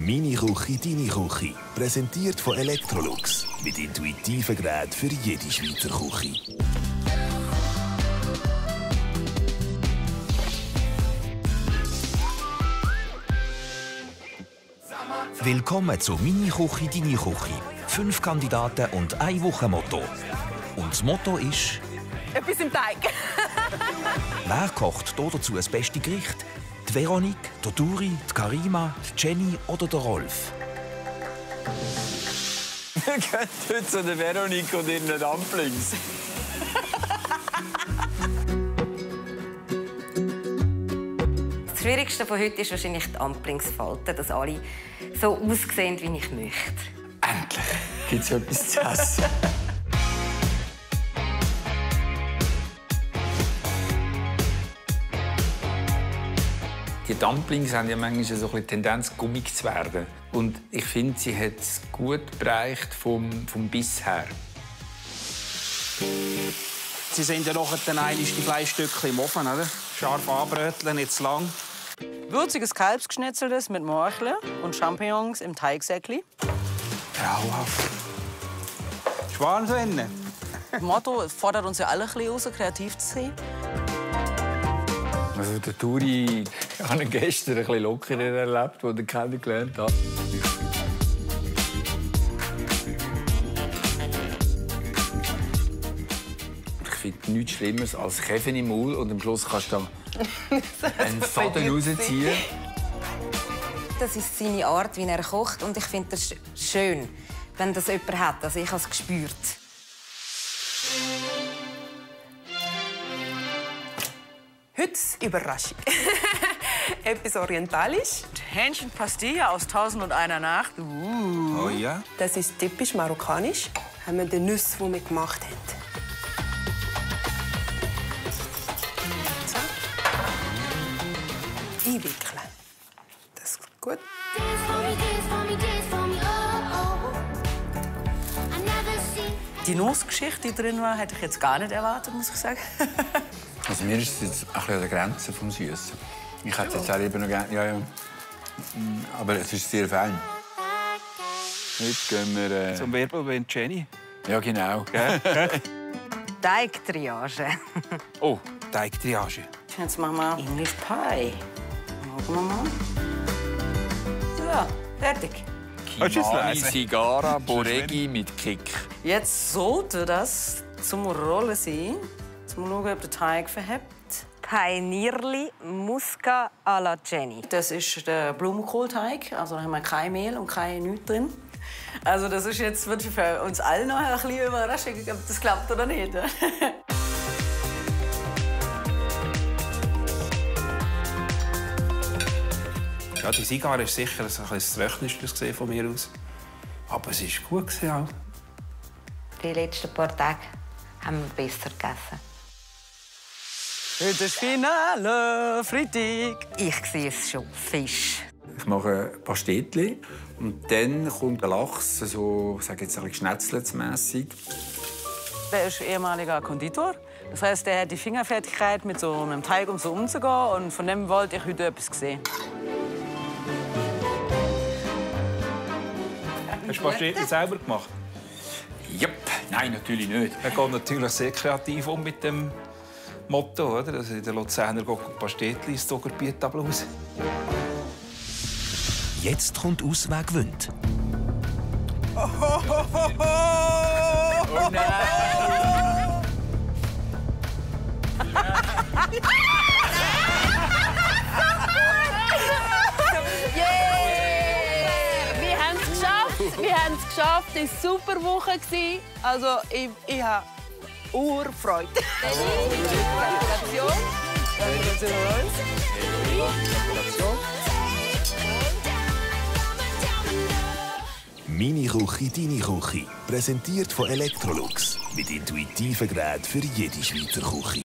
Meine Küche, deine Küche. Präsentiert von Electrolux. Mit intuitiven Geräten für jede Schweizer Küche. Willkommen zu «Meine Küche, deine Küche». 5 Kandidaten und ein Wochenmotto. Und das Motto ist... Etwas im Teig. Wer kocht hier dazu das beste Gericht? Die Veronique, der Duri, die Karima, die Jenny oder der Rolf? Wir gehen heute zu der Veronique und ihren Dumplings. Das Schwierigste von heute ist wahrscheinlich die Dumplings falten, dass alle so aussehen, wie ich möchte. Endlich gibt es etwas zu essen. Die Dumplings haben ja manchmal so eine Tendenz, gummig zu werden. Und ich finde, sie hat es gut bereicht vom Biss her. Sie sind ja nachher dann einmal die Fleischstückchen im Ofen, oder? Scharf anbröteln, nicht zu lang. Würziges Kalbsgeschnetzeltes mit Morcheln und Champignons im Teigsäckli. Grauhaft. Schwan drin. Das Motto fordert uns ja alle ein bisschen raus, kreativ zu sein. Also der Turi habe ich gestern ein bisschen lockerer erlebt, als ich ihn kennengelernt habe. Ich finde nichts Schlimmeres als Käfen im Maul und am Schluss kannst du einen Faden rausziehen. Das ist seine Art, wie er kocht. Und ich finde das schön, wenn das jemand hat. Also ich habe es gespürt. Heute Überraschung. Etwas orientalisch. Hähnchenpastilla aus 1001 Nacht. Oh ja? Das ist typisch marokkanisch. Haben wir die Nüsse, die wir gemacht haben. So. Einwickeln. Das ist gut. Die Nussgeschichte, die drin war, hätte ich jetzt gar nicht erwartet, muss ich sagen. Also mir ist es jetzt ein bisschen an der Grenze vom Süßen. Ich hätte jetzt auch lieber noch gerne... Ja. Aber es ist sehr fein. Jetzt gehen wir... Zum Wirbelwind Jenny. Ja, genau. Teigtriage. Oh, Teigtriage. Jetzt machen wir English Pie. Schauen wir mal. Ja, fertig. Kimani Sigara Boregi mit Kick. Jetzt sollte das zum Rollen sein. Jetzt mal schauen, ob der Teig verhebt. Painirli Musca alla Jenny. Das ist der Blumenkohlteig. Also da haben wir kein Mehl und kein nichts drin. Also das ist jetzt wird für uns alle noch ein bisschen Überraschung, ob das klappt oder nicht. Ja, die Sigara ist sicher das Tröchtigste von mir aus. Aber es war gut auch. Die letzten paar Tage haben wir besser gegessen. Heute ist Finale, Freitag. Ich sehe es schon. Fisch. Ich mache Pastetli und dann kommt der Lachs, so, ich sage jetzt ein bisschen geschnetzelsmässig. Der ist ehemaliger Konditor. Das heißt, der hat die Fingerfertigkeit, mit so einem Teig so umzugehen. Und von dem wollte ich heute etwas sehen. Hast du Pastetli selber gemacht? Jupp, nein, natürlich nicht. Er geht natürlich sehr kreativ um mit dem Motto, oder? Also der Luzerner geht Pastetli ins Zuckerbiet ablos. Jetzt kommt Ausweg Wind. Oh nein! Wir haben es geschafft. Wir haben es geschafft. Es war eine super Woche. Also, ich habe Urfreude. Gratulation. «Meine Küche, deine Küche». Präsentiert von Electrolux. Mit intuitiven Geräten für jede Schweizer Küche.